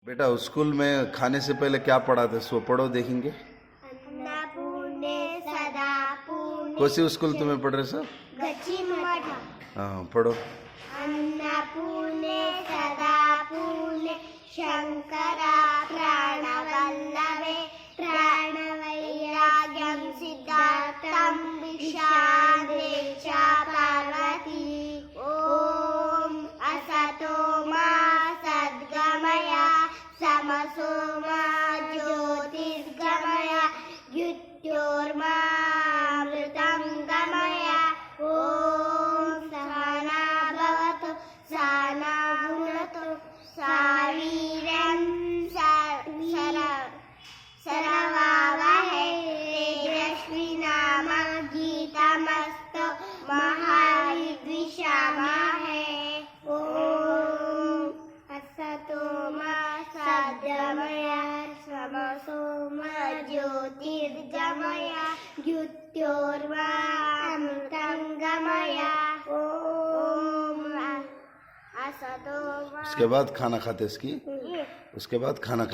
बेटा स्कूल में खाने से पहले क्या पढ़ाते सो पढ़ो देखेंगे। अन्नपूर्णे सदा पूर्णे कौन सी स्कूल तुम्हें पढ़ रहे सर? गच्चीमठ। हाँ पढ़ो। अन्नपूर्णे सदा पूर्णे शंकरा प्राणवल्लभे प्राणवैराग्यं सिद्धार्थं विशाले च पार्वती। ॐ असतो मा सद्गमय समसो मा ज्योतिर्गमय मृत्योर्मामृतं गमय। ॐ सहना भवतु सहना भुनक्तु सावीर्यं सरवावहै तेजस्विनामधीतमस्तु मा विद्विषावहै। ॐ असतो मा सद्गमय समसो मा ज्योतिर्गमय मृत्योर्मामृतं गमय। ॐ असतो मा। उसके बाद खाना खाते इसकी, उसके बाद खाना